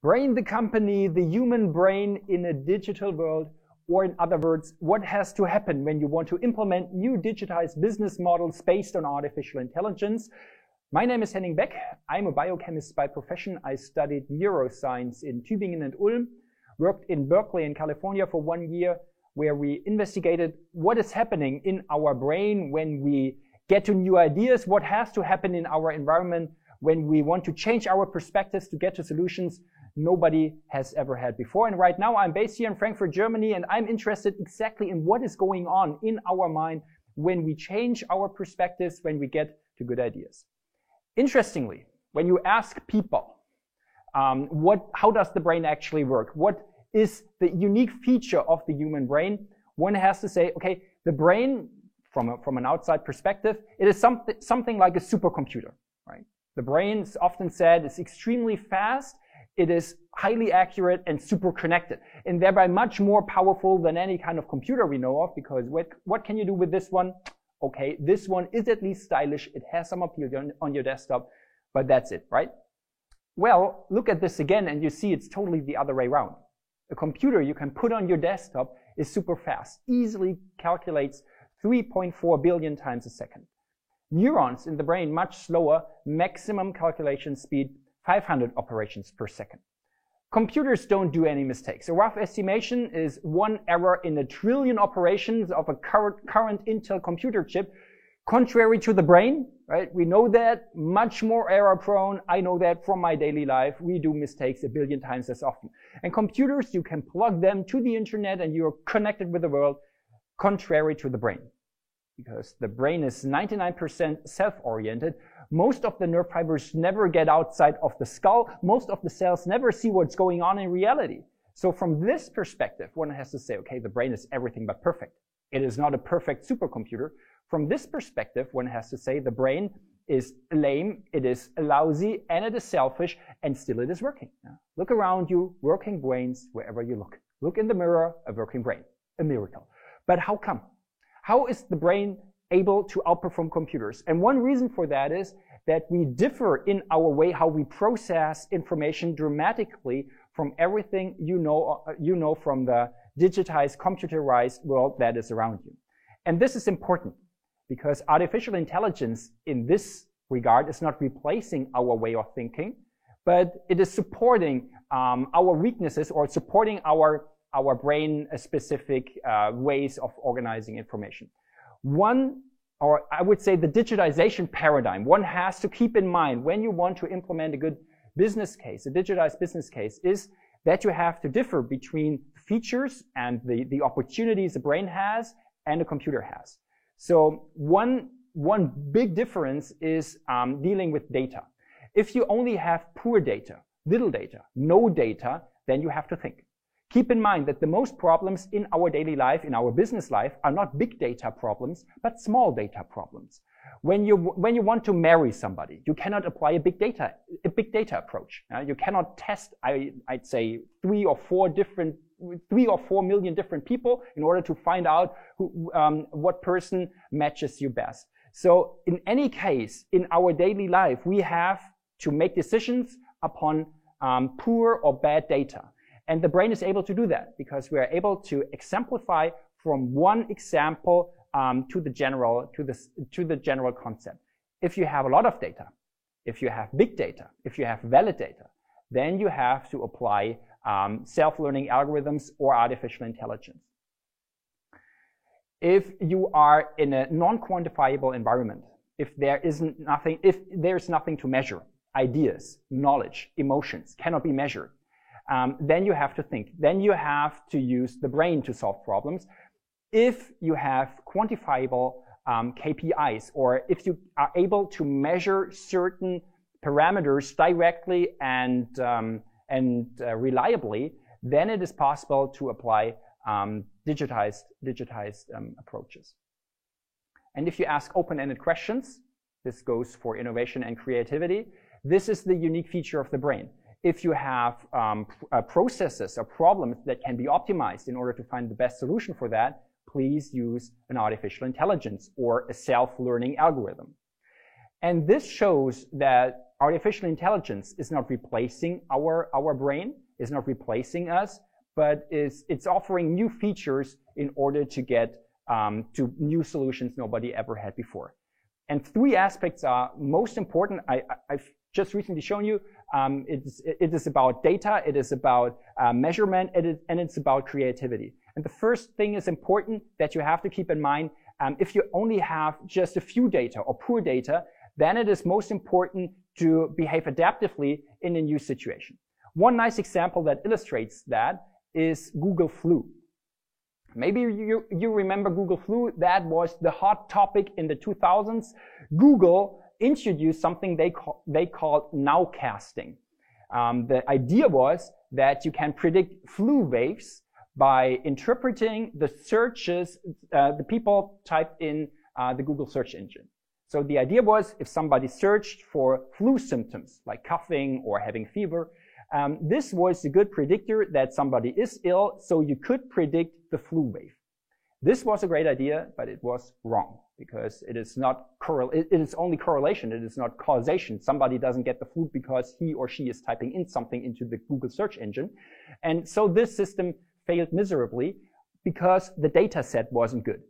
Brain the company, the human brain in a digital world, or in other words, what has to happen when you want to implement new digitized business models based on artificial intelligence. My name is Henning Beck. I'm a biochemist by profession. I studied neuroscience in Tübingen and Ulm, worked in Berkeley in California for 1 year, where we investigated what is happening in our brain when we get to new ideas, what has to happen in our environment when we want to change our perspectives to get to solutions nobody has ever had before. And right now I'm based here in Frankfurt, Germany, and I'm interested exactly in what is going on in our mind when we change our perspectives, when we get to good ideas. Interestingly, when you ask people, how does the brain actually work? What is the unique feature of the human brain? One has to say, okay, the brain, from an outside perspective, it is something like a supercomputer, right? The brain is often said is extremely fast. It is highly accurate and super connected, and thereby much more powerful than any kind of computer we know of, because what can you do with this one? Okay, this one is at least stylish. It has some appeal on your desktop, but that's it, right? Well, look at this again, and you see it's totally the other way around. A computer you can put on your desktop is super fast, easily calculates 3.4 billion times a second. Neurons in the brain, much slower, maximum calculation speed, 500 operations per second. Computers don't do any mistakes. A rough estimation is 1 error in 1 trillion operations of a current Intel computer chip. Contrary to the brain, right? We know that, much more error prone. I know that from my daily life. We do mistakes 1 billion times as often. And computers, you can plug them to the internet and you're connected with the world, contrary to the brain. Because the brain is 99% self-oriented. Most of the nerve fibers never get outside of the skull. Most of the cells never see what's going on in reality. So from this perspective, one has to say, okay, the brain is everything but perfect. It is not a perfect supercomputer. From this perspective, one has to say the brain is lame, it is lousy, and it is selfish, and still it is working. Look around you, working brains wherever you look. Look in the mirror, a working brain, a miracle. But how come? How is the brain able to outperform computers? And one reason for that is that we differ in our way how we process information dramatically from everything you know from the digitized, computerized world that is around you. And this is important because artificial intelligence in this regard is not replacing our way of thinking, but it is supporting our weaknesses or supporting our brain-specific ways of organizing information. Or I would say the digitization paradigm, one has to keep in mind when you want to implement a good business case, a digitized business case, is that you have to differ between features and the opportunities the brain has and a computer has. So one big difference is dealing with data. If you only have poor data, little data, no data, then you have to think. Keep in mind that the most problems in our daily life, in our business life, are not big data problems, but small data problems. When you want to marry somebody, you cannot apply a big data approach. You cannot test, I'd say, 3 or 4 million different people in order to find out what person matches you best. So in any case, in our daily life, we have to make decisions upon poor or bad data. And the brain is able to do that because we are able to exemplify from one example to the general concept. If you have a lot of data, if you have big data, if you have valid data, then you have to apply self-learning algorithms or artificial intelligence. If you are in a non-quantifiable environment, if there's nothing to measure, ideas, knowledge, emotions cannot be measured, then you have to think. Then you have to use the brain to solve problems. If you have quantifiable KPIs, or if you are able to measure certain parameters directly and reliably, then it is possible to apply digitized approaches. And if you ask open-ended questions, this goes for innovation and creativity, this is the unique feature of the brain. If you have processes or problems that can be optimized in order to find the best solution for that, please use an artificial intelligence or a self-learning algorithm. And this shows that artificial intelligence is not replacing our brain, is not replacing us, but it's offering new features in order to get to new solutions nobody ever had before. And three aspects are most important. I've just recently shown you. It is about data, it is about measurement, and it's about creativity. And the first thing is important that you have to keep in mind. If you only have just a few data or poor data, then it is most important to behave adaptively in a new situation. One nice example that illustrates that is Google Flu. Maybe you remember Google Flu. That was the hot topic in the 2000s. Google introduced something they called nowcasting. The idea was that you can predict flu waves by interpreting the searches the people typed in the Google search engine. So the idea was if somebody searched for flu symptoms like coughing or having fever, this was a good predictor that somebody is ill, so you could predict the flu wave. This was a great idea, but it was wrong because it is not it is only correlation. It is not causation. Somebody doesn't get the flu because he or she is typing in something into the Google search engine. And so this system failed miserably because the data set wasn't good.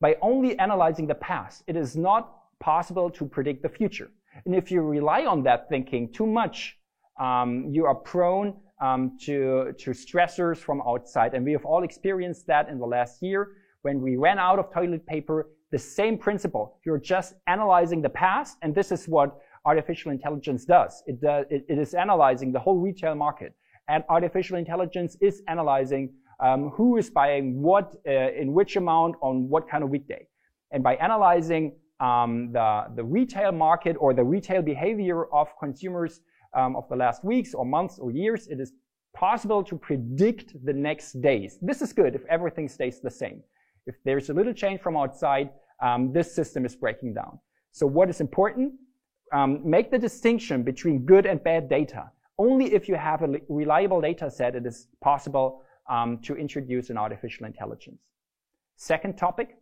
By only analyzing the past, it is not possible to predict the future. And if you rely on that thinking too much, you are prone to stressors from outside. And we have all experienced that in the last year when we ran out of toilet paper. The same principle. You're just analyzing the past, and this is what artificial intelligence does. It is analyzing the whole retail market. And artificial intelligence is analyzing who is buying what, in which amount, on what kind of weekday. And by analyzing the retail market or the retail behavior of consumers of the last weeks or months or years, it is possible to predict the next days. This is good if everything stays the same. If there's a little change from outside, this system is breaking down. So what is important? Make the distinction between good and bad data. Only if you have a reliable data set, it is possible to introduce an artificial intelligence. Second topic,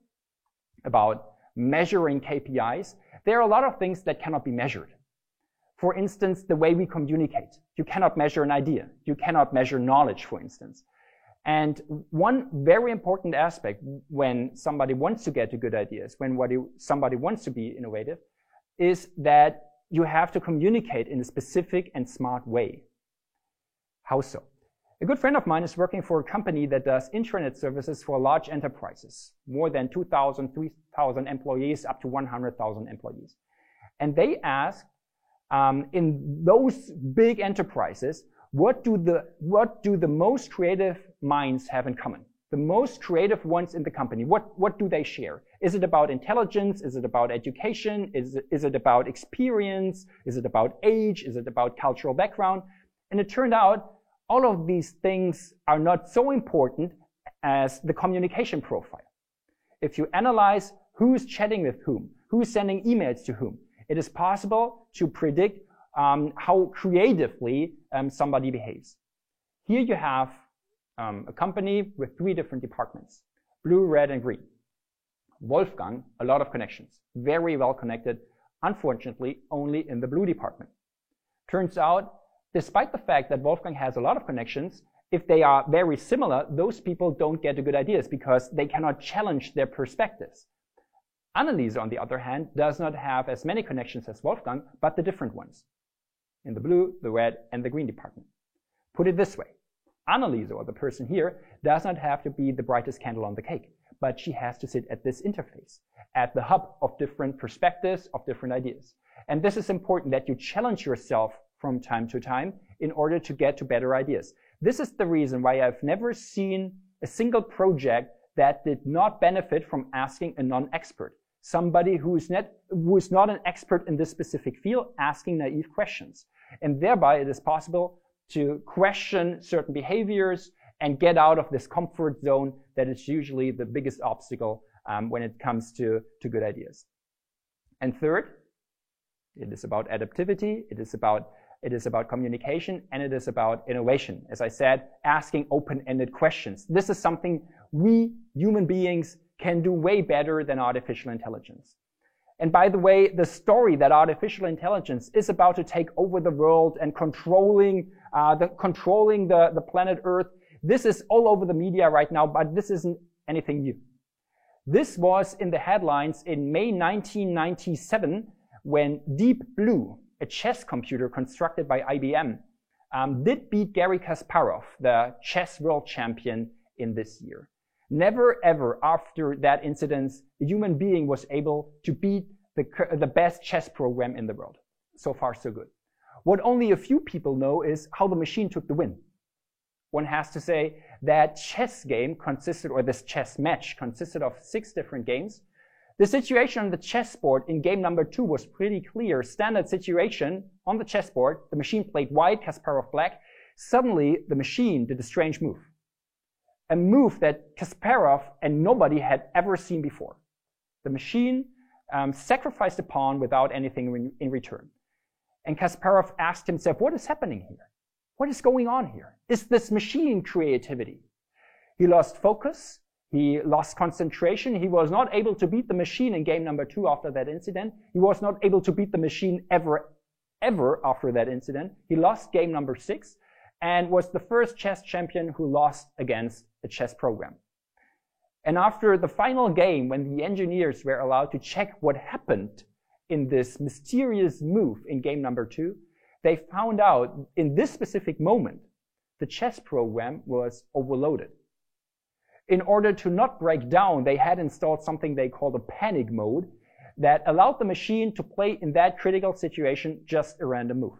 about measuring KPIs. There are a lot of things that cannot be measured. For instance, the way we communicate. You cannot measure an idea. You cannot measure knowledge, for instance. And one very important aspect when somebody wants to get to good ideas, when somebody wants to be innovative, is that you have to communicate in a specific and smart way. How so? A good friend of mine is working for a company that does intranet services for large enterprises, more than 2,000, 3,000 employees, up to 100,000 employees. And they asked, in those big enterprises, what do the most creative minds have in common? The most creative ones in the company, what do they share? Is it about intelligence? Is it about education? Is it about experience? Is it about age? Is it about cultural background? And it turned out all of these things are not so important as the communication profile. If you analyze who's chatting with whom, who's sending emails to whom, it is possible to predict how creatively somebody behaves. Here you have a company with 3 different departments, blue, red, and green. Wolfgang, a lot of connections, very well connected, unfortunately only in the blue department. Turns out, despite the fact that Wolfgang has a lot of connections, if they are very similar, those people don't get the good ideas because they cannot challenge their perspectives. Anneliese, on the other hand, does not have as many connections as Wolfgang, but the different ones in the blue, the red, and the green department. Put it this way. Anneliese, or the person here, does not have to be the brightest candle on the cake, but she has to sit at this interface, at the hub of different perspectives, of different ideas. And this is important that you challenge yourself from time to time in order to get to better ideas. This is the reason why I've never seen a single project that did not benefit from asking a non-expert. Somebody who is not an expert in this specific field, asking naive questions. And thereby it is possible to question certain behaviors and get out of this comfort zone that is usually the biggest obstacle when it comes to good ideas. And third, it is about adaptivity, it is about communication, and it is about innovation. As I said, asking open-ended questions. This is something we human beings can do way better than artificial intelligence. And by the way, the story that artificial intelligence is about to take over the world and controlling the planet Earth, this is all over the media right now, but this isn't anything new. This was in the headlines in May 1997 when Deep Blue, a chess computer constructed by IBM, did beat Garry Kasparov, the chess world champion, in this year. Never ever after that incident, a human being was able to beat the best chess program in the world. So far, so good. What only a few people know is how the machine took the win. One has to say that chess game consisted, or this chess match consisted of 6 different games. The situation on the chessboard in game number 2 was pretty clear. Standard situation on the chessboard, the machine played white, Kasparov black. Suddenly, the machine did a strange move. A move that Kasparov and nobody had ever seen before. The machine sacrificed a pawn without anything in return. And Kasparov asked himself, what is happening here? What is going on here? Is this machine creativity? He lost focus. He lost concentration. He was not able to beat the machine in game number 2 after that incident. He was not able to beat the machine ever after that incident. He lost game number 6 and was the first chess champion who lost against a chess program. And after the final game, when the engineers were allowed to check what happened in this mysterious move in game number 2, they found out in this specific moment, the chess program was overloaded. In order to not break down, they had installed something they called a panic mode that allowed the machine to play in that critical situation just a random move.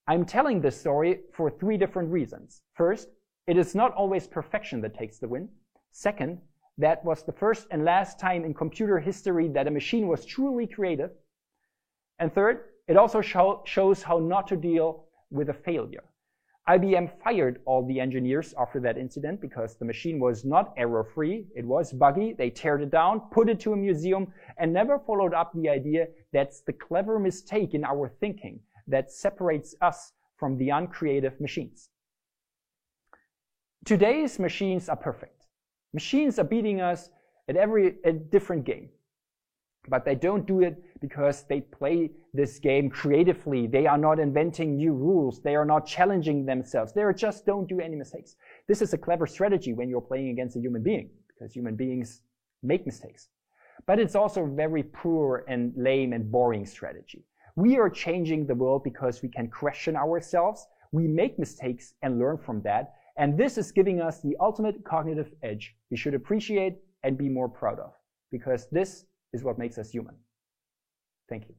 I'm telling this story for 3 different reasons. First, it is not always perfection that takes the win. Second, that was the first and last time in computer history that a machine was truly creative. And third, it also shows how not to deal with a failure. IBM fired all the engineers after that incident because the machine was not error-free. It was buggy. They teared it down, put it to a museum, and never followed up the idea that's the clever mistake in our thinking that separates us from the uncreative machines. Today's machines are perfect. Machines are beating us at a different game. But they don't do it because they play this game creatively. They are not inventing new rules. They are not challenging themselves. They just don't do any mistakes. This is a clever strategy when you're playing against a human being, because human beings make mistakes. But it's also a very poor and lame and boring strategy. We are changing the world because we can question ourselves. We make mistakes and learn from that. And this is giving us the ultimate cognitive edge we should appreciate and be more proud of, because this is what makes us human. Thank you.